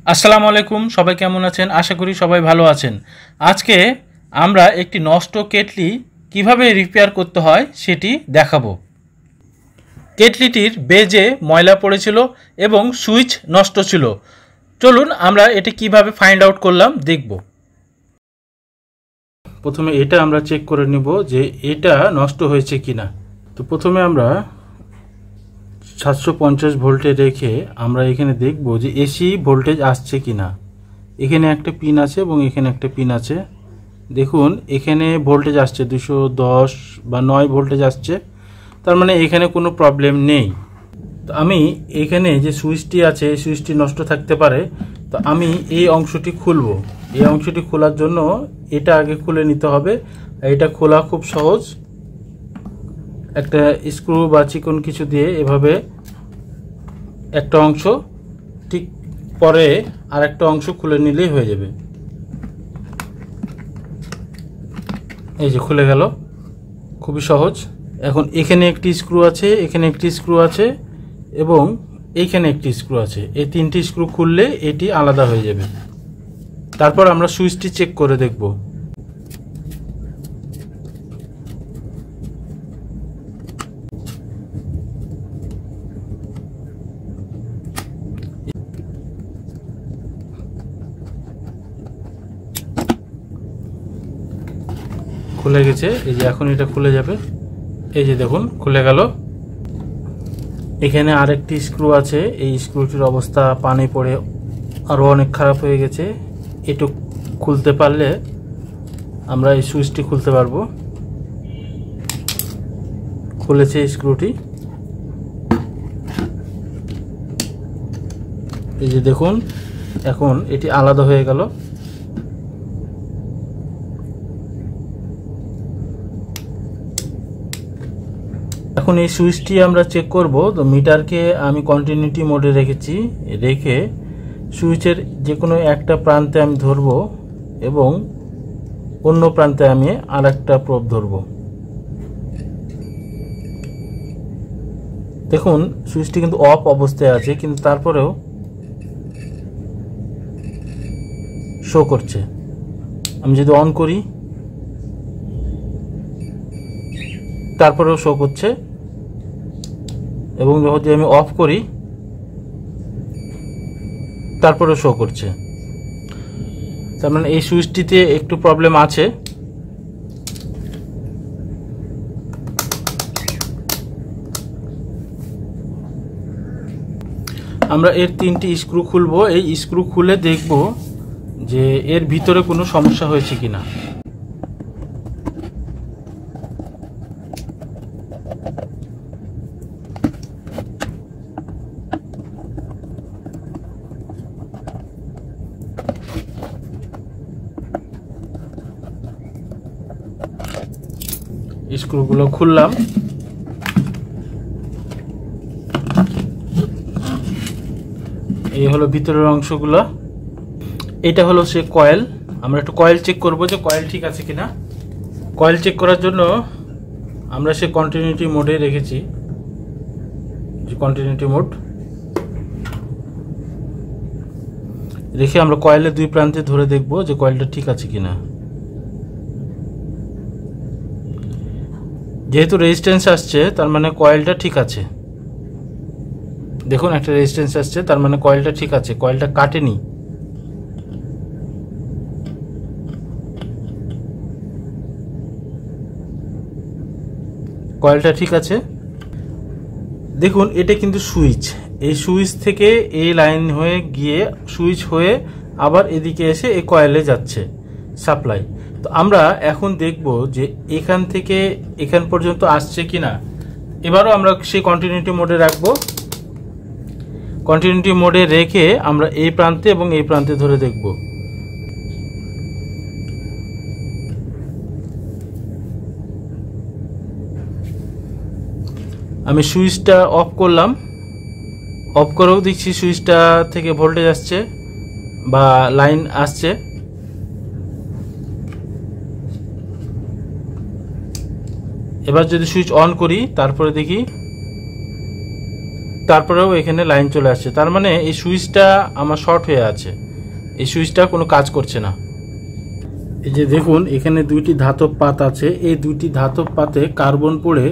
আসসালামু আলাইকুম, সবাই কেমন আছেন? আশা করি সবাই ভালো আছেন। আজকে আমরা একটি নষ্ট কেটলি কিভাবে রিপেয়ার করতে হয় সেটি দেখাবো। কেটলিটির বেজে ময়লা পড়েছিল এবং সুইচ নষ্ট ছিল। চলুন আমরা এটি কিভাবে ফাইন্ড আউট করলাম দেখব। প্রথমে এটা আমরা চেক করে নিব যে এটা নষ্ট হয়েছে কিনা। তো প্রথমে আমরা 750 ভোল্টে রেখে আমরা এখানে দেখব যে এসি ভোল্টেজ আসছে কিনা। এখানে একটা পিন আছে এবং এখানে একটা পিন আছে। দেখুন এখানে ভোল্টেজ আসছে 210 বা 9 ভোল্টেজ আসছে, তার মানে এখানে কোনো প্রবলেম নেই। তো আমি এখানে যে সুইচটি আছে এই সুইচটি নষ্ট থাকতে পারে, তো আমি এই অংশটি খুলব। এই অংশটি খোলার জন্য এটা আগে খুলে নিতে হবে। এটা খোলা খুব সহজ, একটা স্ক্রু বা চিকন কিছু দিয়ে এভাবে একটা অংশ ঠিক পরে আর একটা অংশ খুলে নিলেই হয়ে যাবে। এই যে খুলে গেল, খুবই সহজ। এখন এখানে একটি স্ক্রু আছে, এখানে একটি স্ক্রু আছে এবং এইখানে একটি স্ক্রু আছে। এই তিনটি স্ক্রু খুললে এটি আলাদা হয়ে যাবে। তারপর আমরা সুইচটি চেক করে দেখব। খুলে গেছে, এই যে এখন এটা খুলে যাবে। এই যে দেখুন খুলে গেল। এখানে আরেকটি স্ক্রু আছে, এই স্ক্রুটির অবস্থা পানি পড়ে আরও অনেক খারাপ হয়ে গেছে। এটু খুলতে পারলে আমরা এই সুইচটি খুলতে পারবো। খুলেছে স্ক্রুটি। এই যে দেখুন এখন এটি আলাদা হয়ে গেল। এখন এই সুইচটি আমরা চেক করব। তো মিটারকে আমি কন্টিনিউটি মোডে রেখেছি, রেখে সুইচের যে কোনো একটা প্রান্তে আমি ধরব এবং অন্য প্রান্তে আমি আর একটা প্রব ধরব। দেখুন সুইচটি কিন্তু অফ অবস্থায় আছে, কিন্তু তারপরেও শো করছে। আমি যদি অন করি তারপরেও শো করছে, এবং যদি আমি অফ করি তারপরেও শো করছে। তার মানে এই সুইচটিতে একটু প্রবলেম আছে। আমরা এর তিনটি স্ক্রু খুলব। এই স্ক্রু খুলে দেখব যে এর ভিতরে কোনো সমস্যা হয়েছে কিনা। স্ক্রুগুলো খুললাম। এই হলো ভিতরের অংশগুলো। এটা হলো সে কয়েল। আমরা একটু কয়েল চেক করব যে কয়েল ঠিক আছে কিনা। কয়েল চেক করার জন্য আমরা সে কন্টিনিউটি মোডে রেখেছি, যে কন্টিনিউটি মোড রেখে আমরা কয়েলের দুই প্রান্তে ধরে দেখব যে কয়েলটা ঠিক আছে কিনা। যেহেতু রেজিস্ট্যান্স আসছে তার মানে কয়েলটা ঠিক আছে। দেখুন একটা রেজিস্ট্যান্স আসছে, তার মানে কয়েলটা ঠিক আছে, কয়েলটা কাটেনি। কয়েলটা ঠিক আছে। দেখুন এটা কিন্তু সুইচ, এই সুইচ থেকে এই লাইন হয়ে গিয়ে সুইচ হয়ে আবার এদিকে এসে এই কয়েলে যাচ্ছে সাপ্লাই। তো আমরা এখন দেখব যে এখান থেকে এখান পর্যন্ত আসছে কিনা। এবারও আমরা সেই কন্টিনিউটি মোডে রাখবো। কন্টিনিউটি মোডে রেখে আমরা এই প্রান্তে এবং এই প্রান্তে ধরে দেখব। আমি সুইচটা অফ করলাম, অফ করেও দেখছি সুইচটা থেকে ভোল্টেজ আসছে বা লাইন আসছে। এবার যদি সুইচ অন করি তারপরে দেখি তারপরেও এখানে লাইন চলে আসছে, তার মানে এই সুইচটা আমার শর্ট হয়ে আছে, এই সুইচটা কোনো কাজ করছে না। এই যে দেখুন এখানে দুইটি ধাতব পাত আছে, এই দুইটি ধাতব পাতে কার্বন পড়ে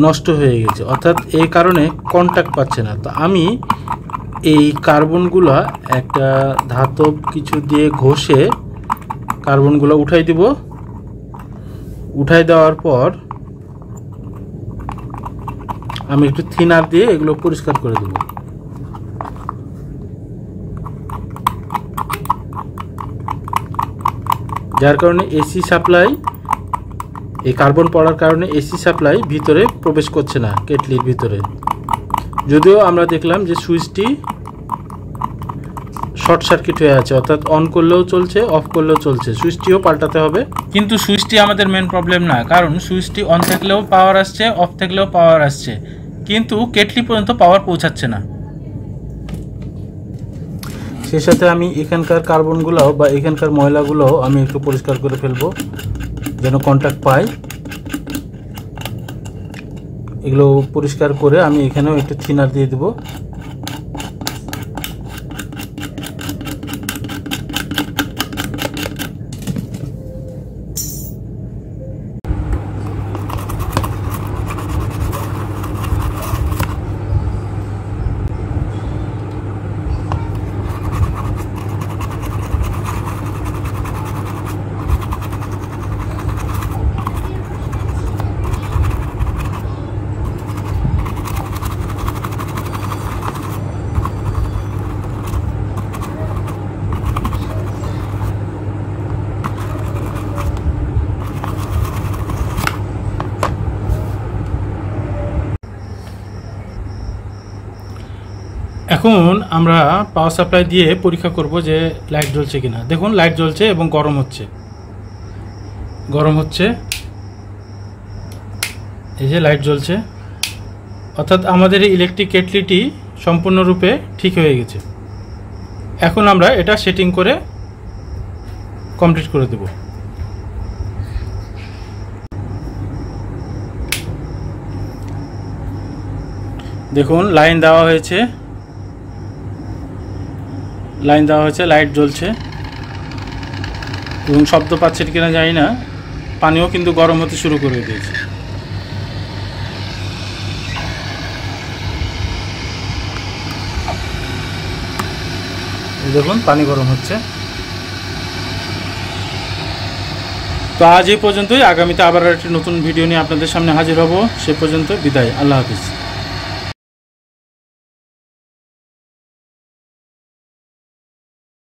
নষ্ট হয়ে গেছে, অর্থাৎ এই কারণে কন্ট্যাক্ট পাচ্ছে না। তো আমি এই কার্বনগুলো একটা ধাতব কিছু দিয়ে ঘষে কার্বনগুলো উঠাই দিব। উঠাই দেওয়ার পর আমি একটু থিনার দিয়ে এগুলো পরিষ্কার করে দেব। যার কারণে এসি সাপ্লাই, এই কার্বন পড়ার কারণে এসি সাপ্লাই ভিতরে প্রবেশ করছে না কেটলির ভিতরে। যদিও আমরা দেখলাম যে সুইচটি শর্ট সার্কিট হয়ে আছে, অর্থাৎ অন করলেও চলছে, অফ করলেও চলছে। সুইচটিও পাল্টাতে হবে, কিন্তু সুইচটি আমাদের মেন প্রবলেম না, কারণ সুইচটি অন থাকলেও পাওয়ার আসছে, অফ থাকলেও পাওয়ার আসছে, কিন্তু কেটলি পর্যন্ত পাওয়ার পৌঁছাচ্ছে না। সেই সাথে আমি এখানকার কার্বনগুলোও বা এখানকার ময়লাগুলোও আমি একটু পরিষ্কার করে ফেলবো যেন কন্ট্যাক্ট পায়। এগুলো পরিষ্কার করে আমি এখানেও একটু থিনার দিয়ে দেবো। এখন আমরা পাওয়ার সাপ্লাই দিয়ে পরীক্ষা করব যে লাইট জ্বলছে কিনা। দেখুন লাইট জ্বলছে এবং গরম হচ্ছে, এই যে লাইট জ্বলছে, অর্থাৎ আমাদের এই ইলেকট্রিক কেটলিটি সম্পূর্ণরূপে ঠিক হয়ে গেছে। এখন আমরা এটা সেটিং করে কমপ্লিট করে দেব। দেখুন লাইন দেওয়া হয়েছে, লাইট জ্বলছে এবং শব্দ পাচ্ছেন কিনা জানি না, পানিও কিন্তু গরম হতে শুরু করে দিয়েছে। দেখুন পানি গরম হচ্ছে। তো আজ এই পর্যন্তই, আগামীতে আবার একটি নতুন ভিডিও নিয়ে আপনাদের সামনে হাজির হব। সে পর্যন্ত বিদায়, আল্লাহ হাফিজ।